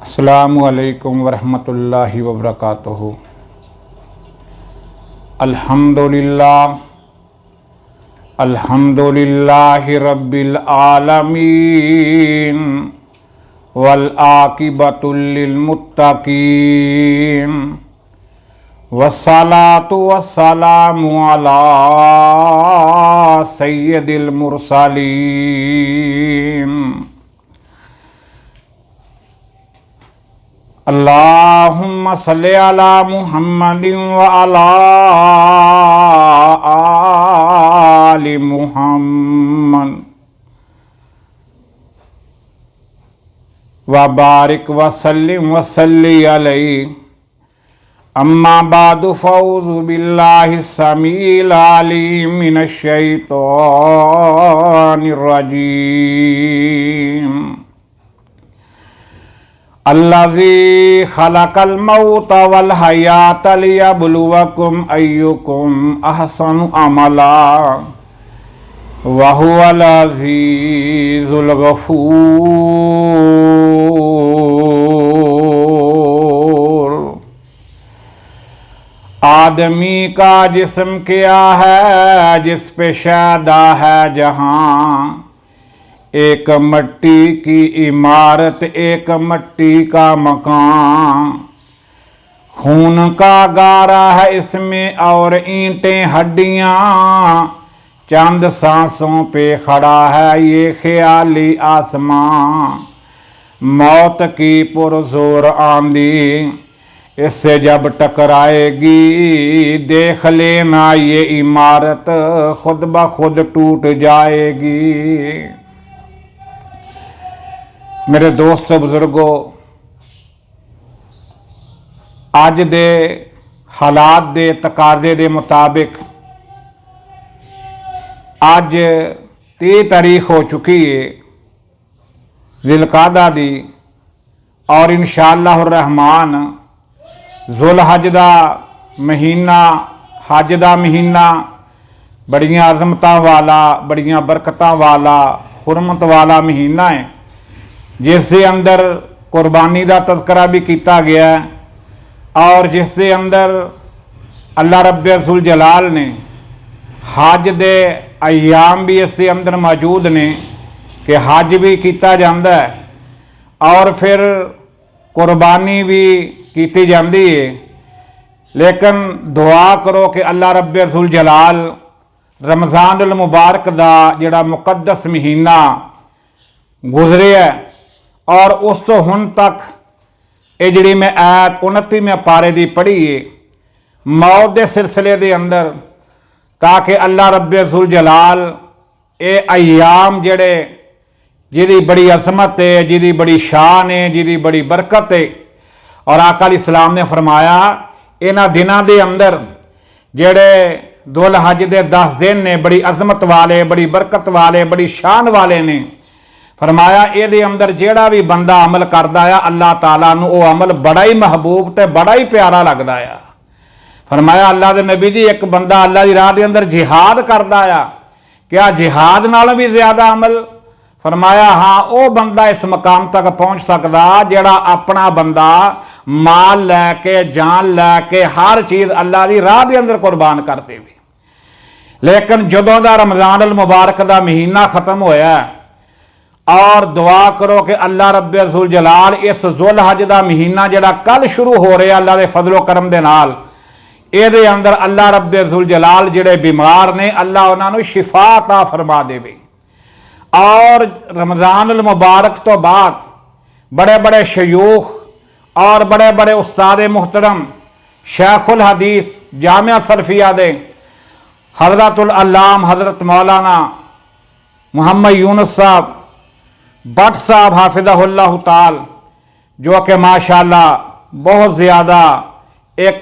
अस्सलामु अलैकुम वरहमतुल्लाहि वबरकातुहू। अल्हम्दुलिल्लाहि रब्बिल आलमीन वल आकिबतुल लिल मुत्तकीन वस्सलातु वस्सलामु अला सय्यदिल मुरसलीन। अल्लाहुम्मा सल्लि अला मुहम्मदिन व अला आलि मुहम्मद व बारिक व सल्लिम व सल्ली अलैहि। अम्मा बादु फौज़ु बिल्लाहि समील अलीम मिनश शैतानिर रजीम। अल्लज़ी खलक़ल मौत वल हयात लियब्लुवकुम अय्युकुम अहसनु अमला व हुवल अज़ीज़ुल गफ़ूर। आदमी का जिस्म क्या है जिस पे शादा है जहाँ, एक मट्टी की इमारत एक मट्टी का मकान। खून का गारा है इसमें और ईंटें हड्डियाँ, चंद सांसों पे खड़ा है ये ख्याली आसमां। मौत की पुरजोर आंधी इससे जब टकराएगी, देख लेना ये इमारत खुद ब खुद टूट जाएगी। मेरे दोस्त बुजुर्गो, अज दे हालात दे तकाजे दे मुताबिक अज 30 तारीख हो चुकी है ज़िलक़ादा दी, और इंशाअल्लाह रहमान ज़ुल हज दा महीना, हज दा महीना बड़ियां अज़मतां वाला, बड़ियां बरकतां वाला, हुरमत वाला महीना है, जिसके अंदर कुर्बानी का तज़करा भी किया गया है और जिसके अंदर अल्लाह रब्बुल ज़ुल जलाल ने हज दे अयाम भी इसके अंदर मौजूद ने कि हज भी किया जाता है और फिर कुर्बानी भी की जाती है। लेकिन दुआ करो कि अल्लाह रब्बुल ज़ुल जलाल रमज़ानुल मुबारक दा जिहड़ा मुकद्दस महीना गुजरे है और उस हुण तक ये जी मैं आयत 29वें पारे की पढ़ी है मौत के सिलसिले के अंदर, ताकि अल्लाह रब्बुल ज़ुल जलाल ये अयाम जड़े जिहदी बड़ी अज़मत है, जिहदी बड़ी शान है, जिहदी बड़ी बरकत है, और आका अलैहिस्सलाम ने फरमाया इन्हां दिनां दे अंदर जड़े दुल हज दे 10 दिन ने बड़ी अज़मत वाले, बड़ी बरकत वाले, बड़ी शान वाले ने। फरमाया ये अंदर जेड़ा भी बंदा अमल करता है अल्लाह ताला नूं वो अमल बड़ा ही महबूब ते बड़ा ही प्यारा लगता है। फरमाया अल्लाह दे नबी जी एक बंदा अल्लाह की राह के अंदर जिहाद करता है, क्या जिहाद नालों भी ज्यादा अमल? फरमाया हाँ, वो बंदा इस मकाम तक पहुँच सकता जेड़ा अपना बंदा माल लैके जान लैके हर चीज़ अल्लाह की राह के अंदर कुर्बान कर देवे। लेकिन जदों दा रमज़ानुल मुबारक का महीना खत्म होया और दुआ करो कि अल्लाह रब्बुल ज़ुल जलाल इस ज़ुल हज का महीना जिहड़ा कल शुरू हो रहा अल्लाह के फजलो करम दे नाल, इहदे अंदर अल्लाह रब्बुल ज़ुल जलाल जिहड़े बीमार ने अल्लाह उन्होंने शिफा अता फरमा देवे। और रमज़ानुल मुबारक तो बाद बड़े बड़े शयूख और बड़े बड़े उस्ताद मुहतरम शेखुल हदीस जामिया सरफिया दे हज़रतुल अल्लाम हज़रत मौलाना मुहम्मद यूनुस साहब भट्ट साहब हाफिज़हुल्लाह ताल, जो कि माशाअल्लाह बहुत ज़्यादा एक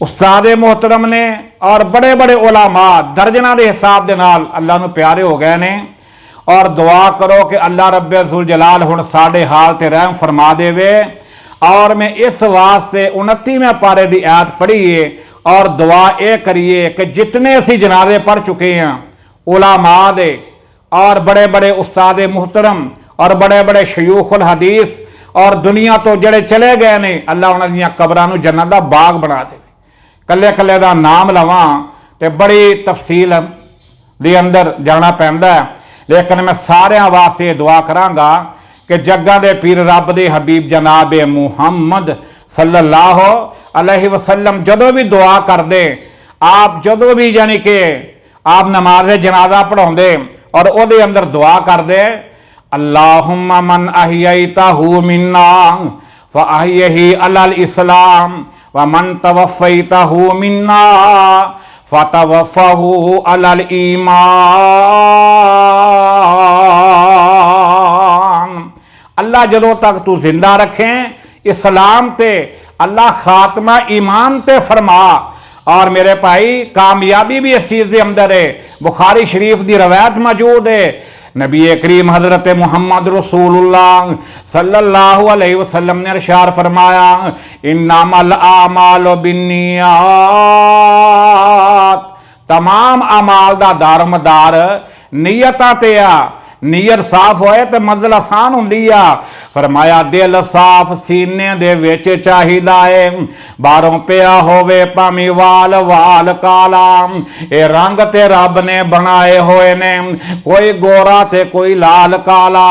उस्ताद मोहतरम ने और बड़े बड़े उलामा दर्जना के हिसाब के नाल अल्लाह नूं प्यारे हो गए ने। और दुआ करो कि अल्लाह रब्बुल ज़ुल जलाल हुण साडे हाल ते रहम फरमा देवे। और मैं इस वास्ते 29वें पारे की आयत पढ़ी है और दुआ यह करिए कि जितने असी जनाजे पढ़ चुके हैं उलामा दे और बड़े बड़े उस्ताद मुहतरम और बड़े बड़े शयूखुल हदीस और दुनिया तो जड़े चले गए ने, अल्लाह उन्होंने कब्रां जन्नत दा बाग बना दे। कल्ले कल्ले दा नाम लवां तो बड़ी तफसील दे अंदर जाना पैंदा है, लेकिन मैं सारियां वास्ते दुआ करांगा कि जग्गां दे पीर रब दे हबीब जनाब मुहम्मद सल्लल्लाहु अलैहि वसल्लम जदों भी दुआ करदे, आप जदों भी यानी कि आप नमाज जनाजा पढ़ाउंदे और उहदे अंदर दुआ करदे, अल्लाहुम्मा मन अहियैताहु मिन्ना फअहियही अलल इस्लाम व मन तवफ़्फ़ैताहु मिन्ना फतवफ़्फ़हु अलल ईमान। अल्लाह जदों तक तू जिंदा रखें इस्लाम ते, अल्लाह खात्मा ईमान ते फरमा। और मेरे भाई कामयाबी भी इस चीज़ के अंदर है, बुखारी शरीफ की रवायत मौजूद है, नबी करीम हजरत मुहम्मद रसूलुल्लाह सल्लल्लाहु अलैहि वसल्लम ने इरशाद फरमाया, इन्नमल आमालु बिन्नियात, तमाम अमाल दा दारोमदार नीयतां ते आ, नीयत साफ होए तो मंजिल आसान हुंदी आ। फरमाया दिल साफ सीने दे विच चाहिदा है, बाहरों पिया होवे भावें वाल वाल काला, ये रंग ते रब ने बनाए हुए ने, कोई गोरा ते कोई लाल काला।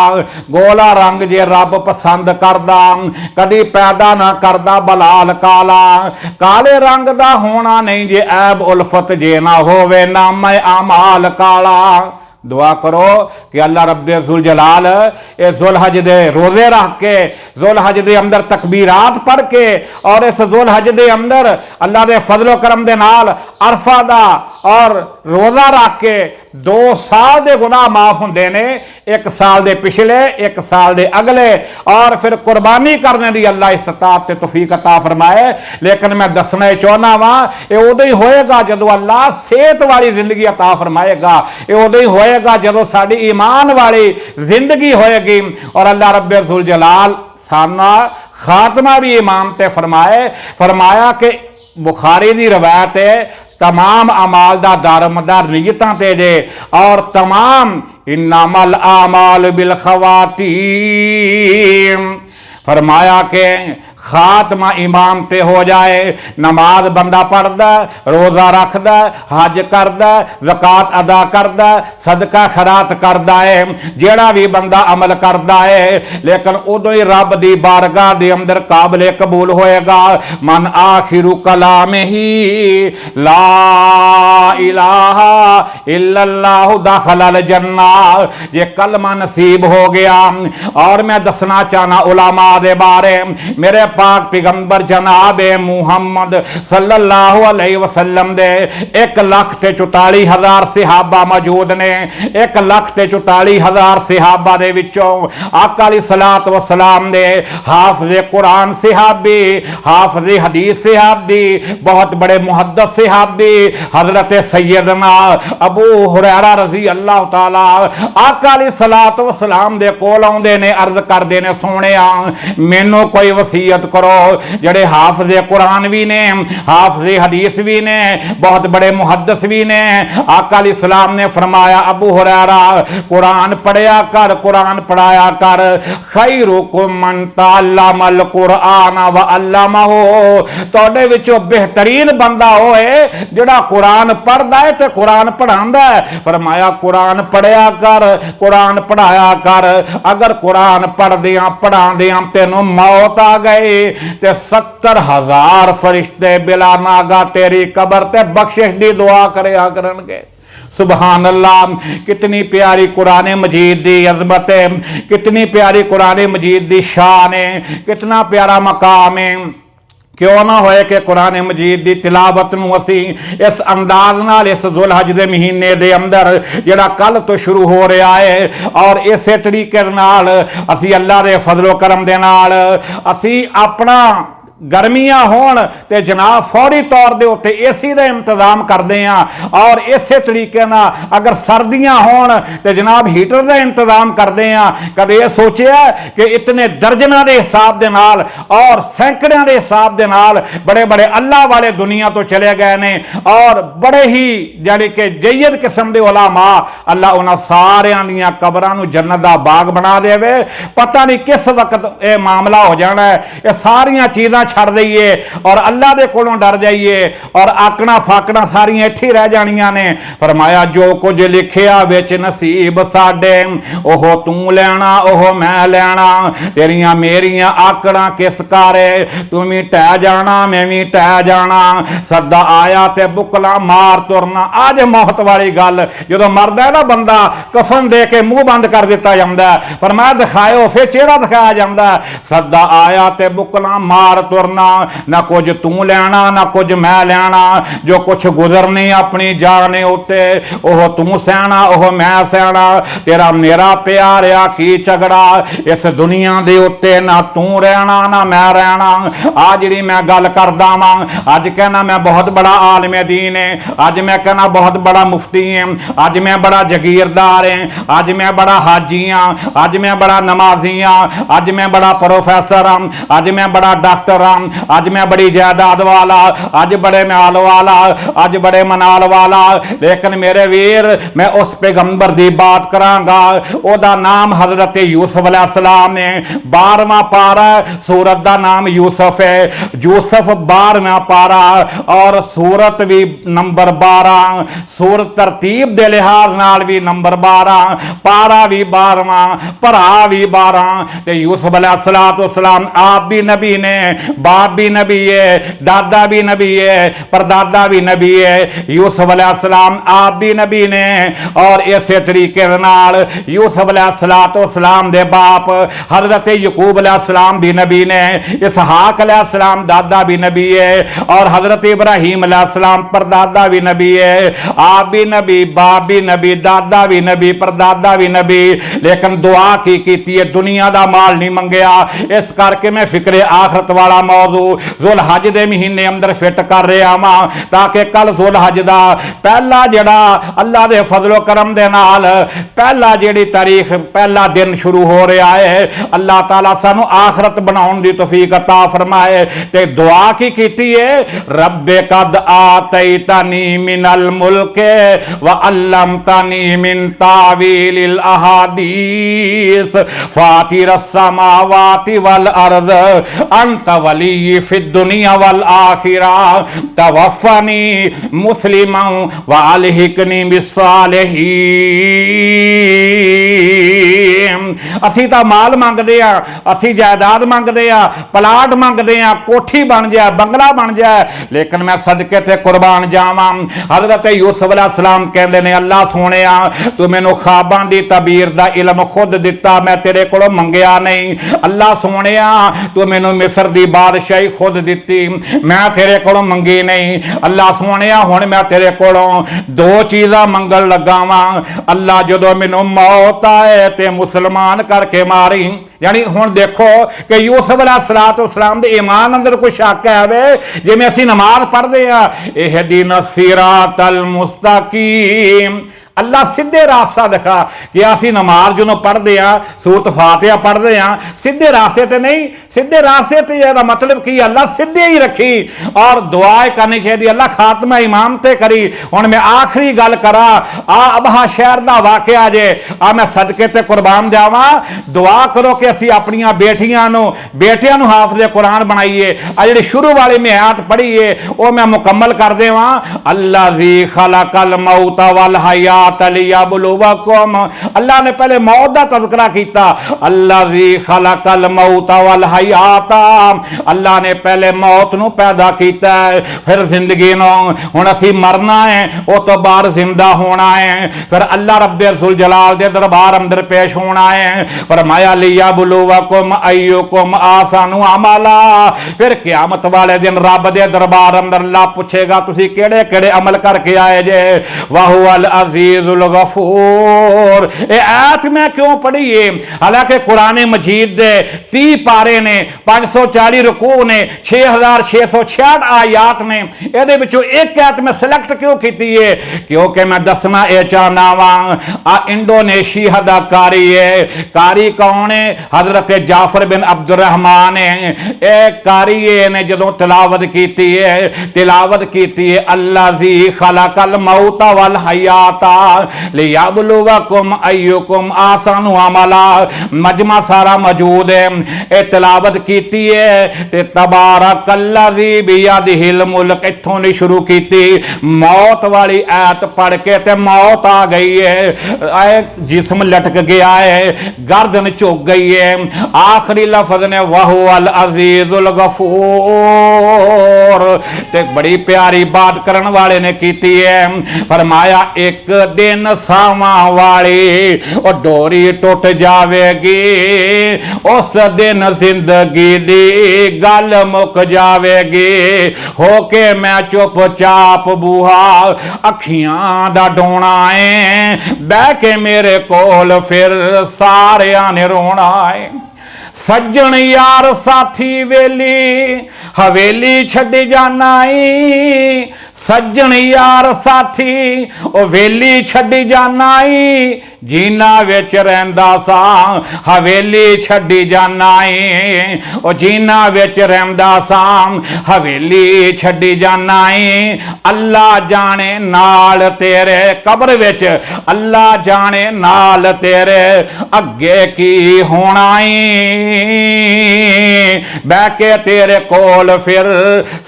गोला रंग जे रब पसंद करदा कदी पैदा ना करदा बलाल काला, काले रंग दा होना नहीं जे ऐब उल्फत जे ना होवे नाम अमाल काला। दुआ करो कि अल्लाह रब्बे जुल जलाल ये जुल हज दे रोजे रख के, जुल हज दे अंदर तकबीरात पढ़ के और इस जुल हज दे अंदर अल्लाह दे फजलो करम दे नाल अरफा दा और रोजा रख के 2 साल दे गुनाह माफ होंदे ने, 1 साल दे पिछले 1 साल दे अगले, और फिर कुर्बानी करने की अल्लाह इस्तात ते तौफीक अता फरमाए। लेकिन मैं दसना चाहना वा ये उदों ही होएगा जदों अल्लाह सेहत वाली जिंदगी अता फरमाएगा, ये उदों ही होएगा जदों साडी ईमान वाली जिंदगी होएगी और अल्लाह रब्बे जुल जलाल साना खात्मा भी ईमान ते फरमाए। फरमाया कि बुखारी की रवायत है, तमाम अमाल दा दारोमदार नीयतां ते जे और तमाम इन्नमल आमाल बिल खवातीम, फरमाया के खात्मा ईमान ते हो जाए। नमाज बंदा पढ़दा, रोजा रखदा, हज करदा, ज़कात अदा करदा, सदका खैरात करदा है, जेड़ा भी बंदा अमल करदा है, लेकिन उदों ही रब दी बारगाह दे अंदर काबिल कबूल होएगा। मन आखिरु कलामे ही ला इलाहा इल्लल्लाहु दखलल जन्नह, जे कलमा नसीब हो गया। और मैं दसना चाहना उलामा दे बारे, मेरे पाक पैगंबर जनाब मुहम्मद सल्लल्लाहु अलैहि वसल्लम दे 1,44,000 सहाबा मौजूद ने। 1,44,000 सहाबा दे विचों आका अलैहि सलात व सलाम दे हाफिज़ कुरान सहाबी, हाफिज़ हदीस सहाबी, बहुत बड़े मुहद्दिस सहाबी हजरत सैयदना अबू हुरैरा रज़ी अल्लाह तआला आका अलैहि सलात व सलाम दे कोल आउंदे ने, अर्ज करदे ने, सोहणिया मैनू कोई वसीयत करो। जड़े हाफिज़ कुरान भी ने, हाफिज़ हदीस भी ने, बहुत बड़े मुहद्दिस भी ने। आका अलैहि सलाम ने फरमाया, अबू हुरैरा कुरान पढ़िया कर, कुरान पढ़ाया कर। खैरुकुम मन तअल्लमल कुरान व अल्लमहु, तुहाडे विचों बेहतरीन बंदा होए जिहड़ा कुरान पढ़दा है ते कुरान पढ़ांदा है। फरमाया कुरान पढ़िया कर, कुरान पढ़ाया कर। अगर कुरान पढ़दियां पढ़ांदियां तेनों मौत आ गई ते 70,000 फरिश्ते बिला नागा तेरी कबर ते बख्शिश दी दुआ करया करनगे। सुभान अल्लाह, कितनी प्यारी कुरान मजीद दी अज़मत है, कितनी प्यारी कुरान मजीद दी शान है, कितना प्यारा मकाम है। क्यों ना होए कि कुरान मजीद की तिलावत नूं असी इस अंदाज नाल इस जुल हज दे महीने दे अंदर जिहड़ा कल तो शुरू हो रहा है, और इस तरीके नाल असी अल्लाह दे फजलो करम दे नाल असी अपना गर्मियां होण ते जनाब फौरी तौर दे उत्ते एसी का इंतजाम करते हैं और इस तरीके नाल अगर सर्दियां होण ते जनाब हीटर का इंतजाम करते हैं। कदे ये सोचिया कि इतने दर्जनां के हिसाब दे नाल और सैकड़ियां के हिसाब दे नाल बड़े बड़े अल्लाह वाले दुनिया तो चले गए ने और बड़े ही जानी कि जयद किस्म के उलामा अल्लाह उन्हां सारियां दियां कबरां नूं जन्नत दा बाग बना देवे। पता नहीं किस वक्त ये मामला हो जाना है, ये सारियां चीज़ां छड़ दईए और अल्लाह दे कोलों डर जाइए और आकना फाकना सारियां इत्थे रह जानियां ने। फरमाया जो कुछ लिखिया विच नसीब साडे ओह तू लैना ओह मैं लैना, तेरियां मेरियां आकड़ा किस कारे, तू भी टह जाना मैं भी टह जाना, सदा आया ते बुकला मार तुरना। आज मौत वाली गल जो मरदा है ना बंदा कफन दे के मुंह बंद कर दिता जाता है, फरमाया दिखाओ फिर चेहरा दिखाया जाता है। सदा आया ते बुकला मार तुरना, ना कुछ तू लैना ना कुछ मैं लैना, जो कुछ गुजरनी अपनी जाने उत्ते ओह तू सहना ओह मैं सहना, तेरा मेरा प्यारिया की झगड़ा इस दुनिया दे उत्ते, ना तू रहना ना मैं रहना। आ जिहड़ी मैं गल करदा वां अज कहना मैं बहुत बड़ा आलिम दीन है, अज मैं कहना बहुत बड़ा मुफ्ती है, अज मैं बड़ा जगीरदार है, अज मैं बड़ा हाजी हाँ, अज मैं बड़ा नमाजी हाँ, अज मैं बड़ा प्रोफैसर हाँ, अज मैं बड़ा डॉक्टर हाँ, अज मैं बड़ी जायदाद वाला, अज बड़े माल वाला, अज बड़े मनाल वाला। लेकिन मेरे वीर मैं उस पैगंबर की बात करांगा, ओदा नाम हजरत यूसुफ अलैहिस्सलाम है। 12वां पारा सूरत का नाम यूसुफ है, यूसुफ 12वां पारा और सूरत भी नंबर 12, सूरत तरतीब के लिहाज नाल भी नंबर 12, पारा भी 12वां, भरा भी 12। ते यूसुफ अलैहिस्सलाम आप भी नबी ने, बाप भी नबी है, दादा भी नबी है, परदादा भी नबी है। यूसुफ अलैहिस्सलाम आप भी नबी ने और इस तरीके नाल यूसुफ अलैहिस्सलाम दे बाप हजरत यकूब अलैहिस्सलाम भी नबी ने, इसहाक अलैहिस्सलाम दादा भी नबी है और हजरत इब्राहीम अलैहिस्सलाम परदादा भी नबी है। आप भी नबी, बाप भी नबी, दादा भी नबी, परदादा भी नबी। लेकिन दुआ की कीती है, दुनिया का माल नहीं मंगया। इस करके मैं फिक्रे आखरत वाला मौजू जुल हज के महीने अंदर फिट कर रहा वां ताकि कल जुल हज का पहला जड़ा अल्लाह के फजलो करम दे नाल पहला जिहड़ी तारीख पहला दिन शुरू हो रहा है, अल्लाह ताला सानू आखरत बनाउण दी तौफीक अता फरमाए। ते दुआ की कीती है, रब्बे कद आतैतनी मिनल मुल्के व अल्लमतनी मिन तावीलिल अहादीस फातिरस समावाति वल अर्द अंत वली फिद दुनिया वल आखिरा तवफ़नी मुस्लिमन व अलहिकनी बिस्सालिहीन। असी तो माल मंगते हैं, असी जायदाद मंगते हैं, प्लाट मंगते हैं, कोठी बन जाए, बंगला बन जाए, लेकिन मैं सदके ते कुर्बान जावां। हजरत यूसुफ अलैहिस्सलाम कहते हैं अल्लाह सोने तू मैनू ख्वाबां दी तबीर दा इलम खुद दिता, मैं तेरे कोलों मंगया नहीं। अल्लाह सोने तू मैनू मिस्र दी बादशाही खुद दिती, मैं तेरे कोलों मंगी नहीं। अल्लाह सोने हुण मैं तेरे कोलों दो चीज़ां मंगण लगा वां। अल्लाह जदों मैनू मौत आए ते मुसलमान करके मारी। यानी हुण देखो कि यूसुफ अलैहिस्सलाम दे ईमान अंदर कोई शक है जिवें असीं नमाज पढ़दे आ इहदिना सिरातल मुस्तकीम, अल्लाह सीधे रास्ता दिखा कि असी नमाज जो पढ़ते हैं सूरत फातिहा पढ़ते हैं सीधे रास्ते ते नहीं, सीधे रास्ते ते इसदा मतलब की अल्लाह सीधे ही रखी और दुआ करनी चाहिए अल्लाह खात्मा इमाम ते करी। हुण मैं आखिरी गल करा आ अबहा शहर का वाकया जे आ मैं सदके ते कुर्बान जावा। दुआ करो कि असी अपनियां बेटियां नूं हाफिज़े कुरान बनाइए। आ जिहड़ी शुरू वाली मैं आयत पढ़ी है वो मैं मुकम्मल कर देवां। अल्लाज़ी खलक़ल मौता वल हया अल्लाह ने पहले मौत का तज़किरा किया, अल्लाज़ी खलक़ल मौता वल हयाता, अल्लाह ने पहले मौत नूं पैदा किया है फिर जिंदगी नूं। हुण असीं मरना है उस तो बाद जिंदा होना है, फिर अल्लाह रब्बे ज़ुल जलाल दे दरबार अंदर पेश होना है। फरमाया लियबलुवकुम अय्युकुम आसनु अमला, फिर क़यामत वाले दिन रब दे दरबार अंदर अल्लाह पूछेगा तुसीं किहड़े किहड़े अमल करके आए जे। वहुवल अज़ीज़ अजीजुल गफूर। ये आयत मैं क्यों पढ़ी है? हालांकि कुरान मजीद दे 30 पारे ने, 540 रुकू ने, 6666 आयात ने, ये विचों एक आयत मैं सिलेक्ट क्यों की है? क्योंकि मैं दसना यह चाहना वा, आ इंडोनेशिया का कारी है। कारी कौन है? हजरत जाफर बिन अब्दुर्रहमान है। एक कारी ने जदों तिलावत की है, अल्लाह जी खलकल मौता वल हयाता लियबलुवकुम अय्युकुम आसानु अमला। मजमा सारा मौजूद है, ये तिलावत की है ते तबारकल्लज़ी बियदिहिल मुल्क इत्थों नहीं शुरू की, मौत वाली आयत पढ़ के ते मौत आ गई है, जिस्म लटक गया है, गर्दन झुक गई है। आखिरी लफ्ज ने वहुवल अजीजुल गफूर, ते बड़ी प्यारी बात करने वाले ने की है। फरमाया एक दिन सावा वाली और डोरी टुट जावेगी, उस दिन जिंदगी दी गल मुक जावेगी। होके मैं चुपचाप बूहा अखियां दा डोना है, बह के मेरे कोल फिर सारियां ने रोना है। सज्जन यार साथी वेली हवेली छड़ जाना ई, सज्जन यार साथी ओ वेली छड़ जाना ई। जीना विच रहिंदा सा हवेली छड़ी जाना ई, ओ जीना विच रहिंदा सा हवेली छड़ी जाना ई। अल्लाह जाने नाल तेरे कब्र विच, अल्लाह जाने नाल तेरे अगे की होना ई। बह के तेरे कोल फिर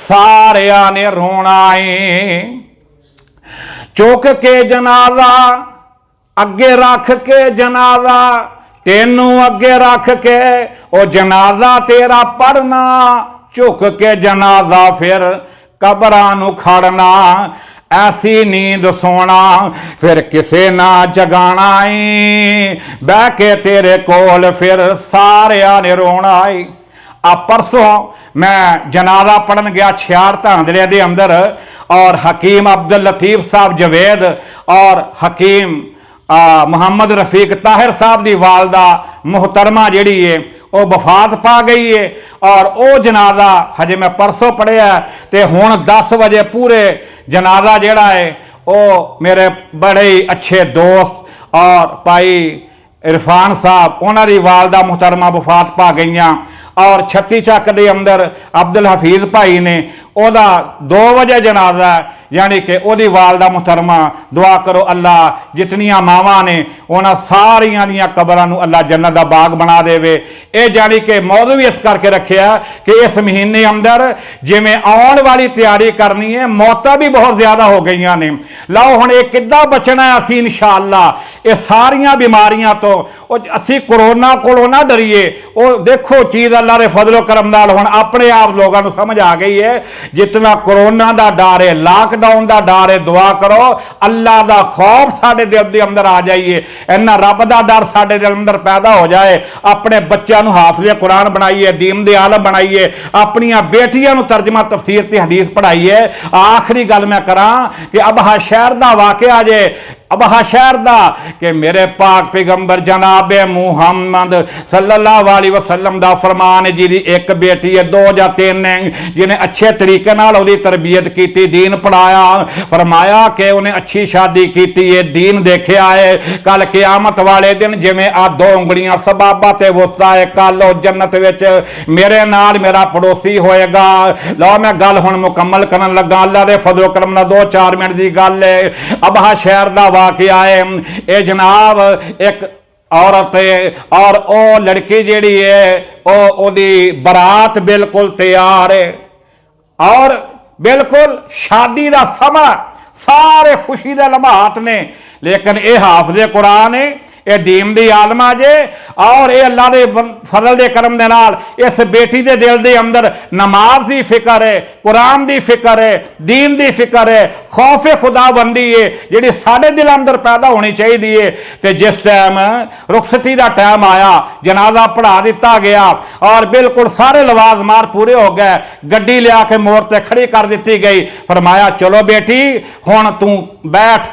सारिया ने रोना ई। चुक के जनाजा अगे रख के जनाजा, तेनू अगे रख के ओ जनाजा तेरा पढ़ना। झुक के जनाजा फिर कबरां नू खड़ना, ऐसी नींद सोना फिर किसे ना जगाना ई। बह के तेरे कोल फिर सारिया ने रोना आई। आ परसों मैं जनाजा पढ़न गया छियाड़ धांधले दे अंदर, और हकीम अब्दुल लतीफ साहब जवेद और हकीम मुहम्मद रफीक ताहिर साहब की वालदा मुहतरमा जिहड़ी है वो वफात पा गई है। और वो जनाजा हजे मैं परसों पढ़िया, तो हुण 10 बजे पूरे जनाजा जिहड़ा है वो मेरे बड़े ही अच्छे दोस्त और भाई इरफान साहब उन्होंने वालदा मुहतरमा वफात पा गई। और छत्ती चक के अंदर अब्दुल हफीज भाई ने ओदा 2 बजे जनाजा, यानी कि ओदी वालदा मुहतरमा। दुआ करो अल्लाह जितनियां मावां ने उन्हां सारियां दियां कबरां नूं अल्लाह जन्नत दा बाग बना देवे। ये जानी कि मौजू भी इस करके रखिया कि इस महीने अंदर जिमें आने वाली तैयारी करनी है, मौतां भी बहुत ज़्यादा हो गई ने। लो हुण ये किद्दां बचना है असीं इंशाअल्लाह ये सारियां बीमारियां तो। असीं कोरोना कोलों ना डरीए, वो देखो चीज़ अल्लाह दे फजलो करम नाल हुण अपने आप लोगों को समझ आ गई है। जितना कोरोना का डर है, लॉकडाउन का डर है, दुआ करो अल्लाह का खौफ साडे दिल के अंदर आ जाइए, इन्ना रब का डर साडे दिल अंदर पैदा हो जाए। अपने बच्चों को हाफिज़े कुरान बनाइए, दीन दे आलम बनाइए, अपनिया बेटियों को तर्जमा तफसीर ते हदीस पढ़ाइए। आखिरी गल मैं करा कि अबहा शहर का वाकया जे, अबहा शहर दा कि मेरे पाक पैगंबर जनाब मुहम्मद सल्लल्लाहु अलैहि वसल्लम दा फरमान है, जिहदी एक बेटी है 2 या 3 ने, जिन्हें अच्छे तरीके नाल उहदी तरबियत की, दीन पढ़ाया। फरमाया कि उन्हें अच्छी शादी की है, दीन देखा है। कल क़यामत वाले दिन जिवें आ 2 उंगलियां सबाबा ते वुस्ता है, कल वो जन्नत विच मेरे नाल मेरा पड़ोसी होएगा। लो मैं गल हुण मुकम्मल करन लगा, अल्लाह दे फजलो करम नाल 2-4 मिनट की गल है। अबहा शहर दा वाकया है। ये जनाब एक औरत है और ओ लड़की जिहड़ी है ओदी बरात बिल्कुल तैयार है और बिल्कुल शादी का समा, सारे खुशी के लम्हात ने। लेकिन यह हाफिज़े कुरान है, ये दीन दी आलमा जे, और ये अल्लाह दे फजल दे करम दे नाल इस बेटी दे दिल दे अंदर नमाज दी फिक्र है, कुरान दी फिक्र है, दीन दी फिक्र है, खौफे खुदाबंदी है जिहड़ी साडे दिल अंदर पैदा होनी चाहिए। तो जिस टाइम रुखसती का टाइम आया, जनाजा पढ़ा दिता गया और बिल्कुल सारे लवाजमार पूरे हो गए, गड्डी लिया के मोड़ ते खड़ी कर दी गई। फरमाया चलो बेटी हुण तू बैठ,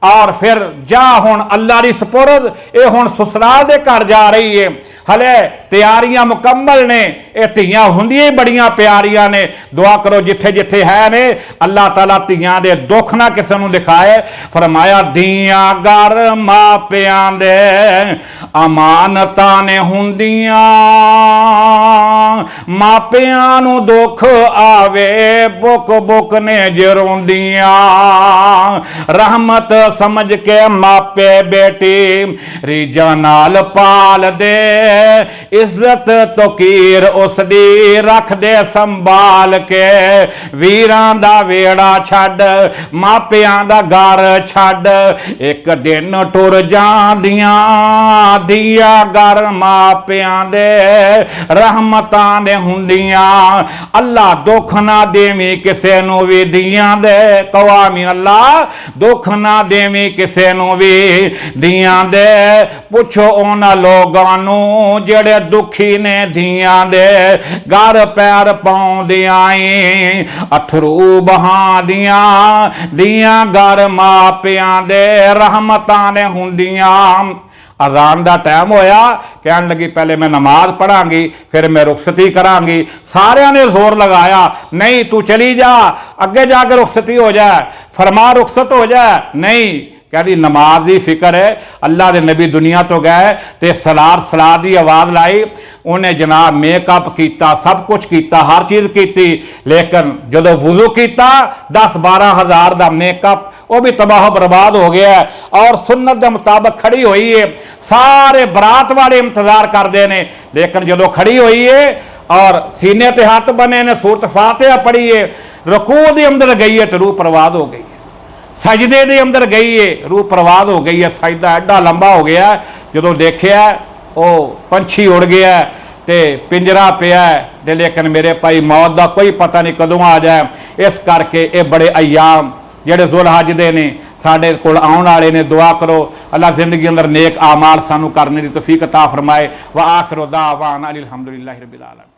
और फिर जा हुण अल्लाह दी सपुरद, ये हुण ससुराल दे घर जा रही है। हले तैयारियां मुकम्मल ने, ये धियां हुंदियां ही बड़ियां प्यारियां ने। दुआ करो जिथे जिथे है ने अल्लाह ताला धियां दे दुख ना किसी नूं दिखाए। फरमाया धियां घर मापियां दे अमानतां ने हुंदियां, मापियां नूं दुख आवे बुक बुक ने जरोंदियां। रहमत समझ के मापे बेटी रीजा नाल पाल दे, इज्जत तोकीर उसदी रख दे संभाल के। वीरां दा वेड़ा छड्ड मापियां दा घर छड्ड, एक दिन टुर जांदियां दिया घर मापियां दे रहमतां ने हुंदियां। अल्लाह दुख ना देवी किसे नूं वी दियां दे, कहो आमीन। अल्लाह दुख ना देवी किसे नूं वी दियां दे। पुछो उन्हां लोगां नूं जेड़े दुखी ने धियां दे घर पैर पाउंदियां ई अथरू बहांदियां। दियां घर मापियां दे रहमतां ने हुंदियां। अजान का टाइम होया, कहन लगी पहले मैं नमाज पढ़ांगी फिर मैं रुखसती करांगी। सारिया ने जोर लगाया, नहीं तू चली जा, अगे जाकर रुखसती हो जाए, फरमा रुखसत हो जाए। नहीं, कहती नमाज की फिक्र है। अल्लाह के नबी दुनिया तो गए तो सलाद की आवाज़ लाई, उन्हें जनाब मेकअप किया, सब कुछ किया, हर चीज़ की, लेकिन जो वुजू किया 10-12 हज़ार का मेकअप वो भी तबाह बर्बाद हो गया। और सुन्नत के मुताबिक खड़ी हुई है, सारे बरात वाले इंतजार करते हैं, लेकिन जो खड़ी हुई है और सीने ते हाथ बने ने, सूरत फातिहा पढ़ी है, रुकू के अंदर गई है तो रूह परवाद हो गई है, सजदे के अंदर गई है रूह परवाद हो गई है। सजदा एडा लंबा हो गया, जो देखिया वो पंछी उड़ गया तो पिंजरा पिया है, लेकिन मेरे भाई मौत का कोई पता नहीं कदों आ जाए। इस करके ये बड़े अयाम जेड़े जुलहज दे ने साडे कोल आउण वाले ने। दुआ करो अल्लाह जिंदगी अंदर नेक आमाल सानू करने की तौफीक अता फरमाए। व आखिरु दावाना अनिल हम्दुलिल्लाहि रब्बिल आलमीन।